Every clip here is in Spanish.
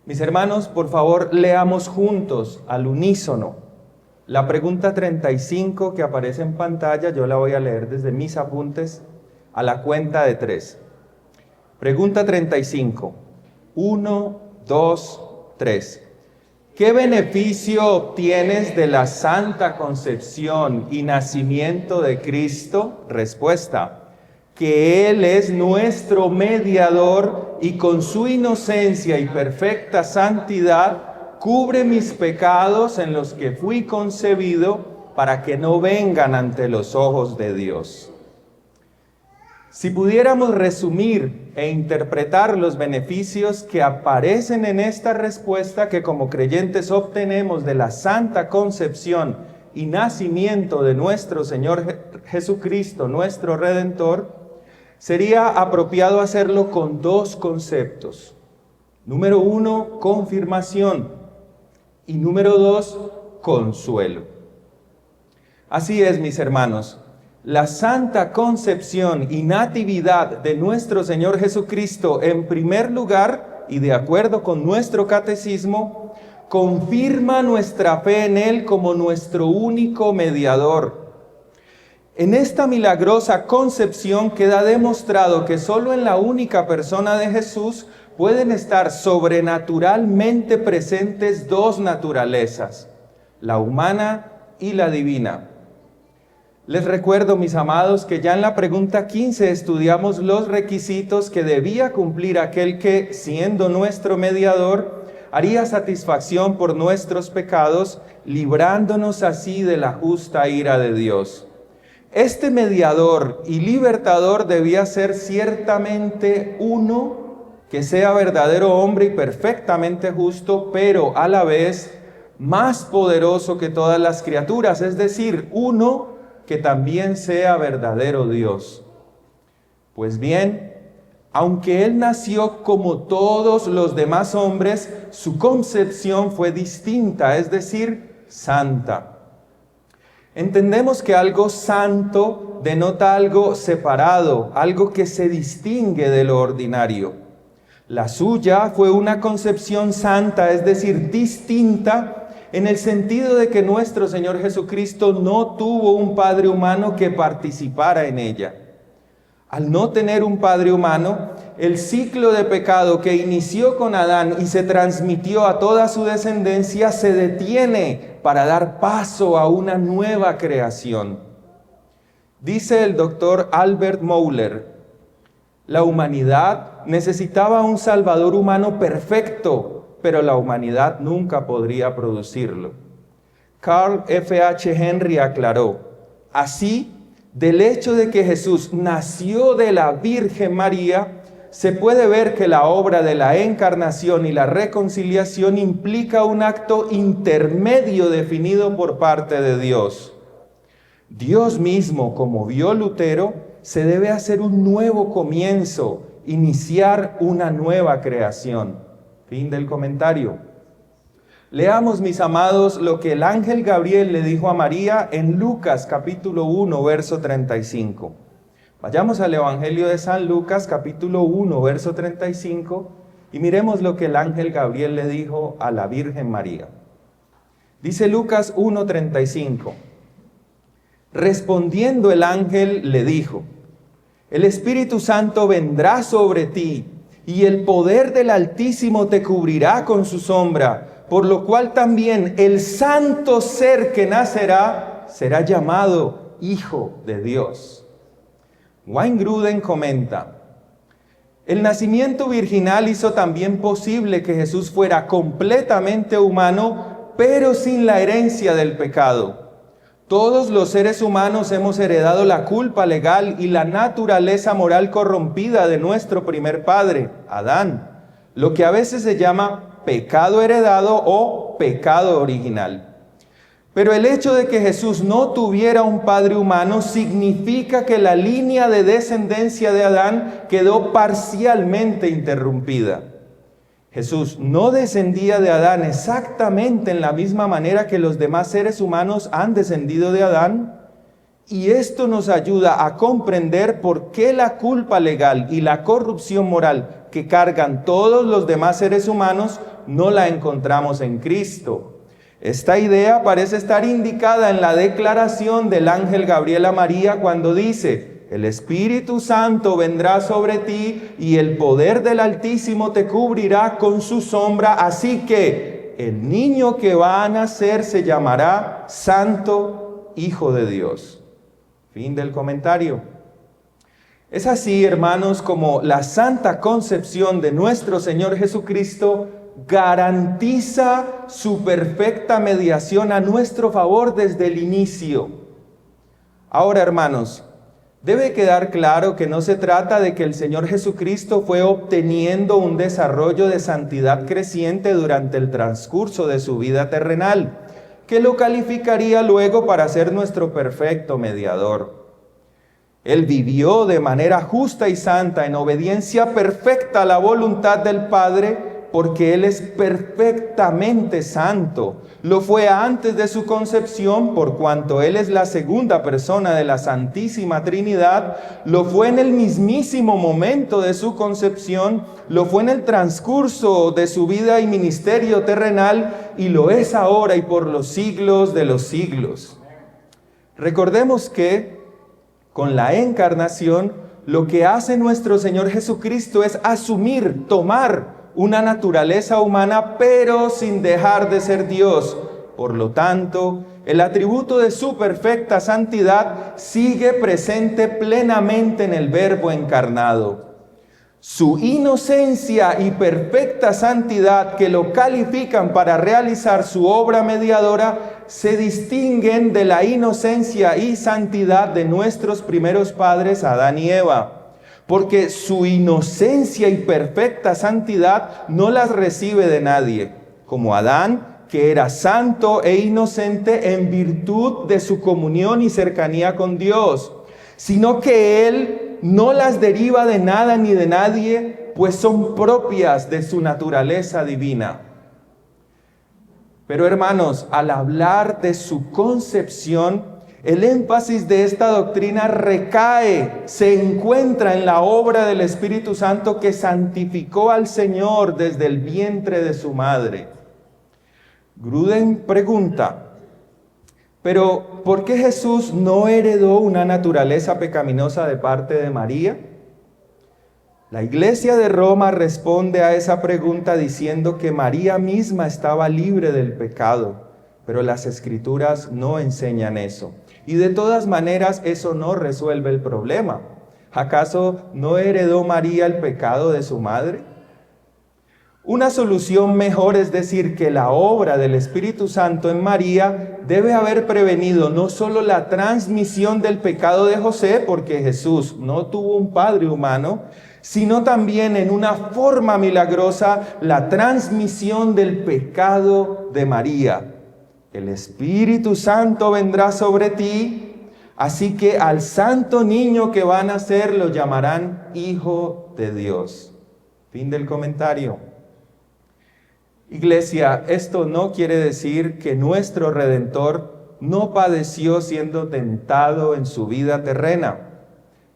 Mis hermanos, por favor, leamos juntos, al unísono. La pregunta 35 que aparece en pantalla, yo la voy a leer desde mis apuntes a la cuenta de 3. Pregunta 35. 1, 2, 3. ¿Qué beneficio obtienes de la santa concepción y nacimiento de Cristo? Respuesta: que Él es nuestro mediador y con su inocencia y perfecta santidad cubre mis pecados en los que fui concebido para que no vengan ante los ojos de Dios. Si pudiéramos resumir e interpretar los beneficios que aparecen en esta respuesta que como creyentes obtenemos de la santa concepción y nacimiento de nuestro Señor Jesucristo, nuestro Redentor, sería apropiado hacerlo con dos conceptos. Número 1, confirmación. Y número 2, consuelo. Así es, mis hermanos. La santa concepción y natividad de nuestro Señor Jesucristo, en primer lugar, y de acuerdo con nuestro catecismo, confirma nuestra fe en Él como nuestro único mediador. En esta milagrosa concepción queda demostrado que solo en la única persona de Jesús pueden estar sobrenaturalmente presentes dos naturalezas, la humana y la divina. Les recuerdo, mis amados, que ya en la pregunta 15 estudiamos los requisitos que debía cumplir aquel que, siendo nuestro mediador, haría satisfacción por nuestros pecados, librándonos así de la justa ira de Dios. Este mediador y libertador debía ser ciertamente uno que sea verdadero hombre y perfectamente justo, pero a la vez más poderoso que todas las criaturas, es decir, uno que también sea verdadero Dios. Pues bien, aunque Él nació como todos los demás hombres, su concepción fue distinta, es decir, santa. Entendemos que algo santo denota algo separado, algo que se distingue de lo ordinario. La suya fue una concepción santa, es decir, distinta, en el sentido de que nuestro Señor Jesucristo no tuvo un Padre humano que participara en ella. Al no tener un Padre humano, el ciclo de pecado que inició con Adán y se transmitió a toda su descendencia se detiene para dar paso a una nueva creación. Dice el doctor Albert Mohler: la humanidad necesitaba un Salvador humano perfecto, pero la humanidad nunca podría producirlo. Carl F.H. Henry aclaró: así, del hecho de que Jesús nació de la Virgen María, se puede ver que la obra de la encarnación y la reconciliación implica un acto intermedio definido por parte de Dios. Dios mismo, como vio Lutero, se debe hacer un nuevo comienzo, iniciar una nueva creación. Fin del comentario. Leamos, mis amados, lo que el ángel Gabriel le dijo a María en Lucas capítulo 1, verso 35. Vayamos al Evangelio de San Lucas capítulo 1, verso 35 y miremos lo que el ángel Gabriel le dijo a la Virgen María. Dice Lucas 1, 35. Respondiendo el ángel le dijo: el Espíritu Santo vendrá sobre ti y el poder del Altísimo te cubrirá con su sombra, por lo cual también el santo ser que nacerá será llamado Hijo de Dios. Wayne Grudem comenta: el nacimiento virginal hizo también posible que Jesús fuera completamente humano, pero sin la herencia del pecado. Todos los seres humanos hemos heredado la culpa legal y la naturaleza moral corrompida de nuestro primer padre, Adán, lo que a veces se llama pecado heredado o pecado original. Pero el hecho de que Jesús no tuviera un padre humano significa que la línea de descendencia de Adán quedó parcialmente interrumpida. Jesús no descendía de Adán exactamente en la misma manera que los demás seres humanos han descendido de Adán. Y esto nos ayuda a comprender por qué la culpa legal y la corrupción moral que cargan todos los demás seres humanos no la encontramos en Cristo. Esta idea parece estar indicada en la declaración del ángel Gabriel a María cuando dice: el Espíritu Santo vendrá sobre ti y el poder del Altísimo te cubrirá con su sombra, así que el niño que va a nacer se llamará Santo Hijo de Dios. Fin del comentario. Es así, hermanos, como la santa concepción de nuestro Señor Jesucristo garantiza su perfecta mediación a nuestro favor desde el inicio. Ahora, hermanos, debe quedar claro que no se trata de que el Señor Jesucristo fue obteniendo un desarrollo de santidad creciente durante el transcurso de su vida terrenal, que lo calificaría luego para ser nuestro perfecto mediador. Él vivió de manera justa y santa, en obediencia perfecta a la voluntad del Padre, porque Él es perfectamente santo. Lo fue antes de su concepción, por cuanto Él es la segunda persona de la Santísima Trinidad. Lo fue en el mismísimo momento de su concepción. Lo fue en el transcurso de su vida y ministerio terrenal. Y lo es ahora y por los siglos de los siglos. Recordemos que con la encarnación, lo que hace nuestro Señor Jesucristo es asumir, tomar una naturaleza humana, pero sin dejar de ser Dios. Por lo tanto, el atributo de su perfecta santidad sigue presente plenamente en el Verbo encarnado. Su inocencia y perfecta santidad, que lo califican para realizar su obra mediadora, se distinguen de la inocencia y santidad de nuestros primeros padres, Adán y Eva. Porque su inocencia y perfecta santidad no las recibe de nadie, como Adán, que era santo e inocente en virtud de su comunión y cercanía con Dios, sino que él no las deriva de nada ni de nadie, pues son propias de su naturaleza divina. Pero hermanos, al hablar de su concepción, el énfasis de esta doctrina recae, se encuentra en la obra del Espíritu Santo que santificó al Señor desde el vientre de su madre. Gruden pregunta: ¿pero por qué Jesús no heredó una naturaleza pecaminosa de parte de María? La Iglesia de Roma responde a esa pregunta diciendo que María misma estaba libre del pecado, pero las Escrituras no enseñan eso. Y de todas maneras, eso no resuelve el problema. ¿Acaso no heredó María el pecado de su madre? Una solución mejor es decir que la obra del Espíritu Santo en María debe haber prevenido no solo la transmisión del pecado de José, porque Jesús no tuvo un padre humano, sino también en una forma milagrosa la transmisión del pecado de María. El Espíritu Santo vendrá sobre ti, así que al santo niño que va a nacer lo llamarán Hijo de Dios. Fin del comentario. Iglesia, esto no quiere decir que nuestro Redentor no padeció siendo tentado en su vida terrena.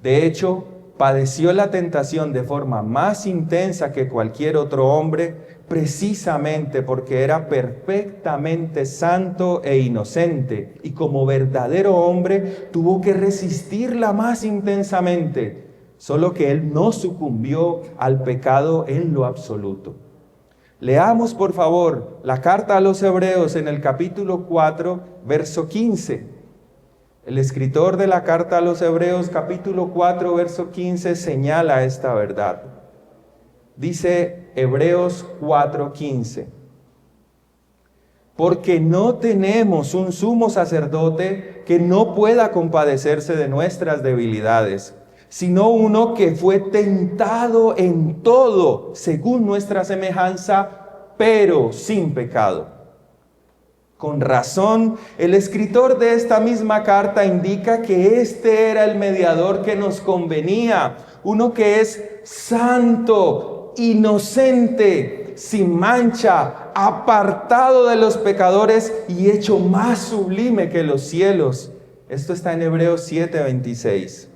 De hecho, padeció la tentación de forma más intensa que cualquier otro hombre, precisamente porque era perfectamente santo e inocente, y como verdadero hombre tuvo que resistirla más intensamente, solo que él no sucumbió al pecado en lo absoluto. Leamos por favor la carta a los Hebreos en el capítulo 4, verso 15. El escritor de la carta a los Hebreos, capítulo 4, verso 15, señala esta verdad. Dice Hebreos 4, 15. Porque no tenemos un sumo sacerdote que no pueda compadecerse de nuestras debilidades, sino uno que fue tentado en todo, según nuestra semejanza, pero sin pecado. Con razón, el escritor de esta misma carta indica que este era el mediador que nos convenía, uno que es santo, inocente, sin mancha, apartado de los pecadores y hecho más sublime que los cielos. Esto está en Hebreos 7:26.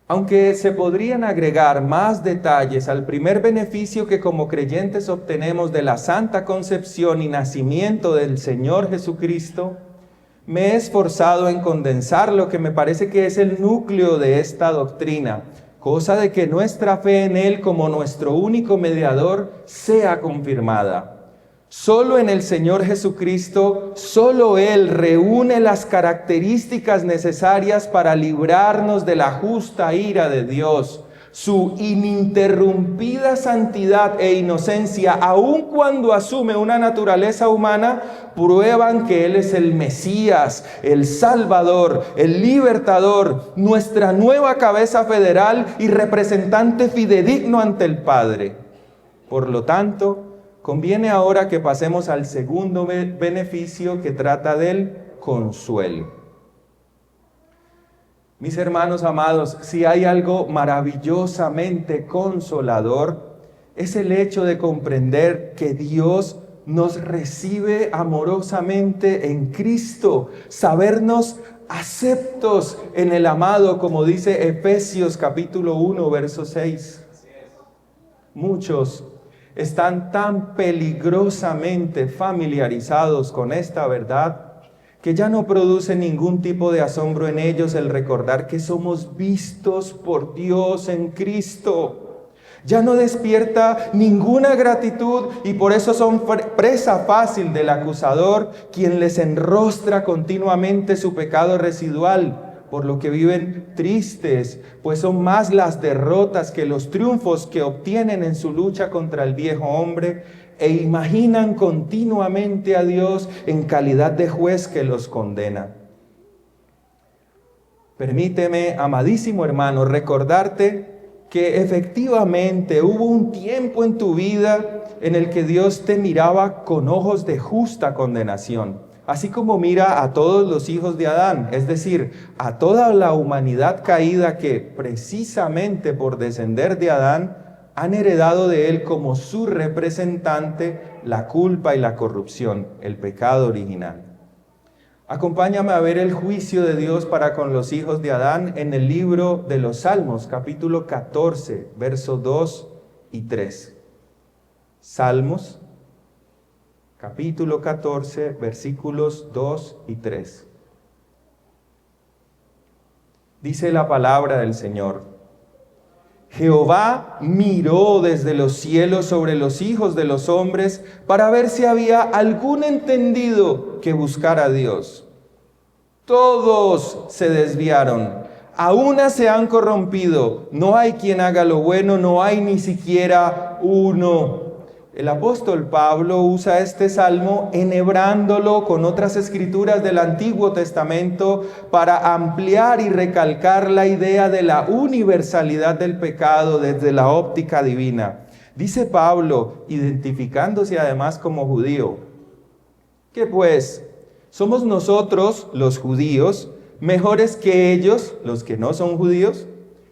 Aunque se podrían agregar más detalles al primer beneficio que como creyentes obtenemos de la santa concepción y nacimiento del Señor Jesucristo, me he esforzado en condensar lo que me parece que es el núcleo de esta doctrina, cosa de que nuestra fe en Él como nuestro único mediador sea confirmada. Solo en el Señor Jesucristo, solo Él reúne las características necesarias para librarnos de la justa ira de Dios. Su ininterrumpida santidad e inocencia, aun cuando asume una naturaleza humana, prueban que Él es el Mesías, el Salvador, el Libertador, nuestra nueva cabeza federal y representante fidedigno ante el Padre. Por lo tanto, conviene ahora que pasemos al segundo beneficio que trata del consuelo. Mis hermanos amados, si hay algo maravillosamente consolador, es el hecho de comprender que Dios nos recibe amorosamente en Cristo, sabernos aceptos en el amado, como dice Efesios capítulo 1, verso 6. Muchos están tan peligrosamente familiarizados con esta verdad que ya no produce ningún tipo de asombro en ellos el recordar que somos vistos por Dios en Cristo. Ya no despierta ninguna gratitud y por eso son presa fácil del acusador, quien les enrostra continuamente su pecado residual, por lo que viven tristes, pues son más las derrotas que los triunfos que obtienen en su lucha contra el viejo hombre, e imaginan continuamente a Dios en calidad de juez que los condena. Permíteme, amadísimo hermano, recordarte que efectivamente hubo un tiempo en tu vida en el que Dios te miraba con ojos de justa condenación, así como mira a todos los hijos de Adán, es decir, a toda la humanidad caída que precisamente por descender de Adán han heredado de él como su representante la culpa y la corrupción, el pecado original. Acompáñame a ver el juicio de Dios para con los hijos de Adán en el libro de los Salmos, capítulo 14, versos 2 y 3. Salmos, capítulo 14, versículos 2 y 3. Dice la palabra del Señor: Jehová miró desde los cielos sobre los hijos de los hombres para ver si había algún entendido que buscara a Dios. Todos se desviaron, a una se han corrompido, no hay quien haga lo bueno, no hay ni siquiera uno. El apóstol Pablo usa este salmo enhebrándolo con otras escrituras del Antiguo Testamento para ampliar y recalcar la idea de la universalidad del pecado desde la óptica divina. Dice Pablo, identificándose además como judío, que pues, ¿somos nosotros, los judíos, mejores que ellos, los que no son judíos?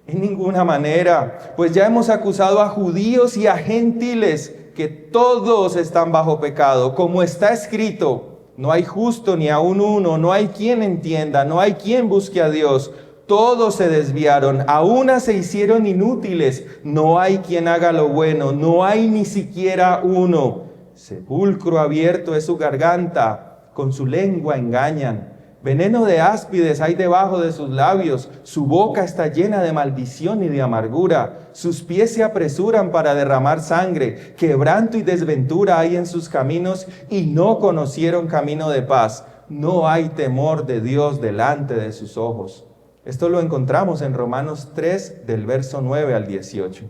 En ninguna manera, pues ya hemos acusado a judíos y a gentiles que todos están bajo pecado, como está escrito: no hay justo ni aun uno, no hay quien entienda, no hay quien busque a Dios. Todos se desviaron, a una se hicieron inútiles, no hay quien haga lo bueno, no hay ni siquiera uno. Sepulcro abierto es su garganta, con su lengua engañan. Veneno de áspides hay debajo de sus labios, su boca está llena de maldición y de amargura, sus pies se apresuran para derramar sangre, quebranto y desventura hay en sus caminos y no conocieron camino de paz. No hay temor de Dios delante de sus ojos. Esto lo encontramos en Romanos 3, del verso 9 al 18.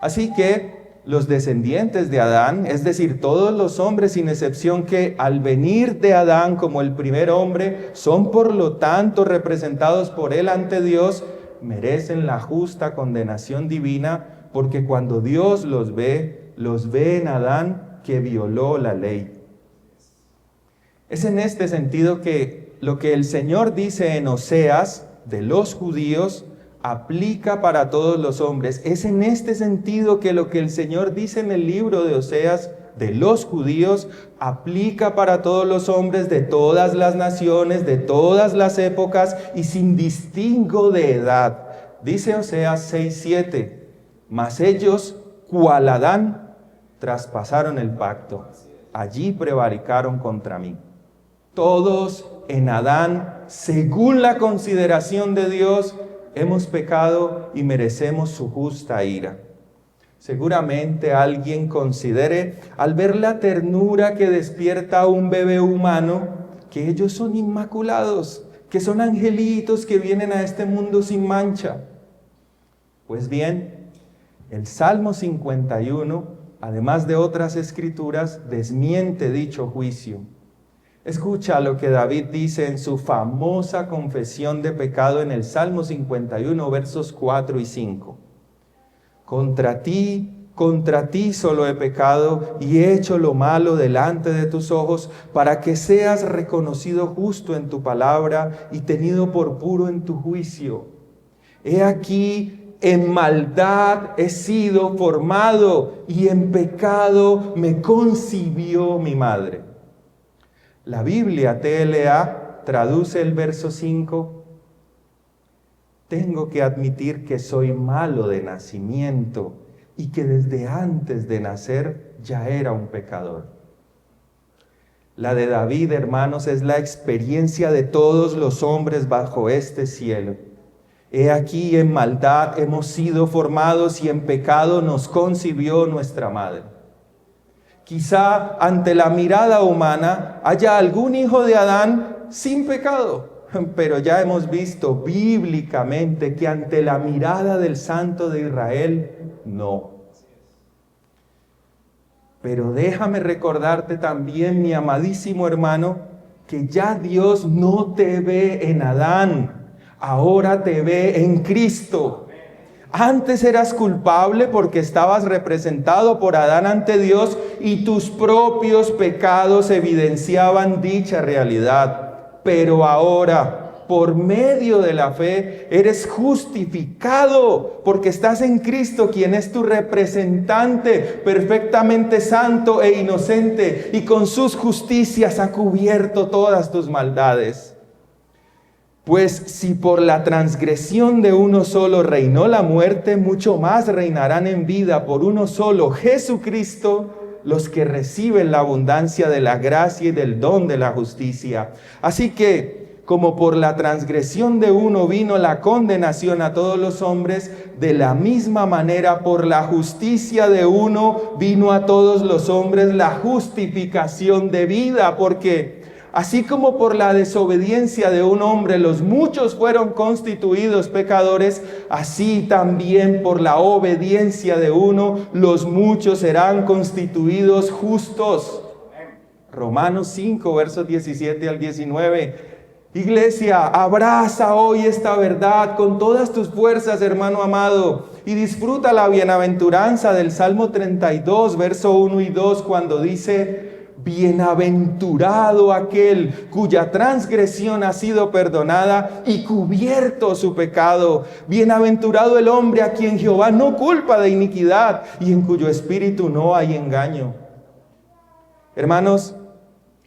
Así que los descendientes de Adán, es decir, todos los hombres sin excepción que al venir de Adán como el primer hombre, son por lo tanto representados por él ante Dios, merecen la justa condenación divina, porque cuando Dios los ve en Adán que violó la ley. Es en este sentido que lo que el Señor dice en Oseas de los judíos aplica para todos los hombres. Es en este sentido que lo que el Señor dice en el libro de Oseas de los judíos aplica para todos los hombres de todas las naciones, de todas las épocas y sin distingo de edad. Dice Oseas 6:7, mas ellos, cual Adán, traspasaron el pacto, allí prevaricaron contra mí. Todos en Adán, según la consideración de Dios, hemos pecado y merecemos su justa ira. Seguramente alguien considere, al ver la ternura que despierta a un bebé humano, que ellos son inmaculados, que son angelitos que vienen a este mundo sin mancha. Pues bien, el Salmo 51, además de otras escrituras, desmiente dicho juicio. Escucha lo que David dice en su famosa confesión de pecado en el Salmo 51, versos 4 y 5. Contra ti solo he pecado y he hecho lo malo delante de tus ojos, para que seas reconocido justo en tu palabra y tenido por puro en tu juicio. He aquí, en maldad he sido formado y en pecado me concibió mi madre. La Biblia TLA traduce el verso 5. Tengo que admitir que soy malo de nacimiento y que desde antes de nacer ya era un pecador. La de David, hermanos, es la experiencia de todos los hombres bajo este cielo. He aquí, en maldad hemos sido formados y en pecado nos concibió nuestra madre. Quizá ante la mirada humana haya algún hijo de Adán sin pecado. Pero ya hemos visto bíblicamente que ante la mirada del Santo de Israel, no. Pero déjame recordarte también, mi amadísimo hermano, que ya Dios no te ve en Adán, ahora te ve en Cristo. Antes eras culpable porque estabas representado por Adán ante Dios y tus propios pecados evidenciaban dicha realidad. Pero ahora, por medio de la fe, eres justificado porque estás en Cristo, quien es tu representante, perfectamente santo e inocente, y con sus justicias ha cubierto todas tus maldades. Pues si por la transgresión de uno solo reinó la muerte, mucho más reinarán en vida por uno solo, Jesucristo, los que reciben la abundancia de la gracia y del don de la justicia. Así que, como por la transgresión de uno vino la condenación a todos los hombres, de la misma manera por la justicia de uno vino a todos los hombres la justificación de vida, porque así como por la desobediencia de un hombre los muchos fueron constituidos pecadores, así también por la obediencia de uno los muchos serán constituidos justos. Romanos 5, versos 17 al 19. Iglesia, abraza hoy esta verdad con todas tus fuerzas, hermano amado, y disfruta la bienaventuranza del Salmo 32, verso 1 y 2, cuando dice: bienaventurado aquel cuya transgresión ha sido perdonada y cubierto su pecado. Bienaventurado el hombre a quien Jehová no culpa de iniquidad y en cuyo espíritu no hay engaño. Hermanos,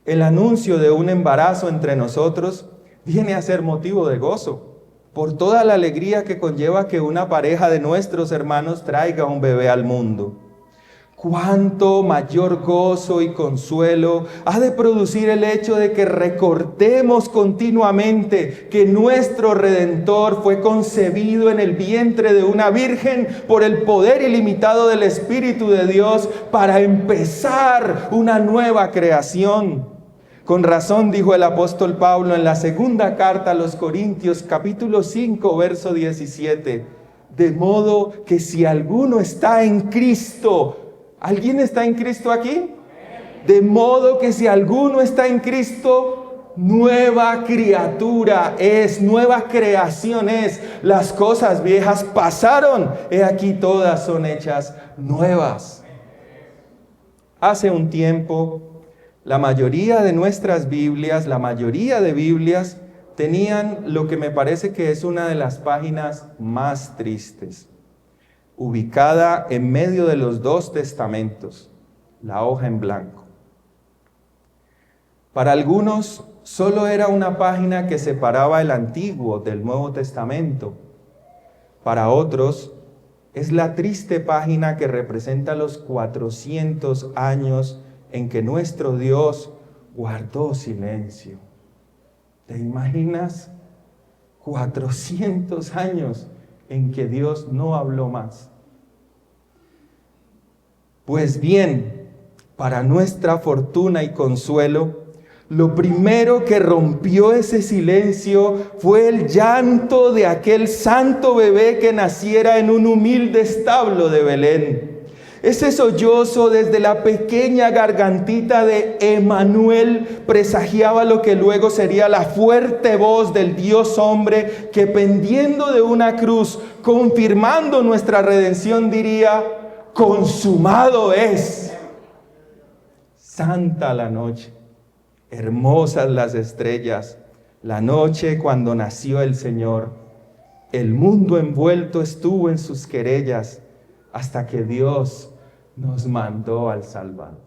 el anuncio de un embarazo entre nosotros viene a ser motivo de gozo por toda la alegría que conlleva que una pareja de nuestros hermanos traiga un bebé al mundo. Cuánto mayor gozo y consuelo ha de producir el hecho de que recordemos continuamente que nuestro Redentor fue concebido en el vientre de una virgen por el poder ilimitado del Espíritu de Dios para empezar una nueva creación. Con razón dijo el apóstol Pablo en la segunda carta a los Corintios, capítulo 5, verso 17, de modo que si alguno está en Cristo, ¿alguien está en Cristo aquí? De modo que si alguno está en Cristo, nueva criatura es, nueva creación es. Las cosas viejas pasaron, he aquí todas son hechas nuevas. Hace un tiempo, la mayoría de nuestras Biblias, la mayoría de Biblias, tenían lo que me parece que es una de las páginas más tristes, ubicada en medio de los dos testamentos. la hoja en blanco. Para algunos solo era una página que separaba el Antiguo del Nuevo Testamento. Para otros es la triste página que representa los 400 años en que nuestro Dios guardó silencio. ¿Te imaginas? 400 años en que Dios no habló más. Pues bien, para nuestra fortuna y consuelo, lo primero que rompió ese silencio fue el llanto de aquel santo bebé que naciera en un humilde establo de Belén. Ese sollozo desde la pequeña gargantita de Emanuel presagiaba lo que luego sería la fuerte voz del Dios hombre que, pendiendo de una cruz, confirmando nuestra redención, diría: consumado es. Santa la noche, hermosas las estrellas, la noche cuando nació el Señor. El mundo envuelto estuvo en sus querellas hasta que Dios nos mandó al Salvador.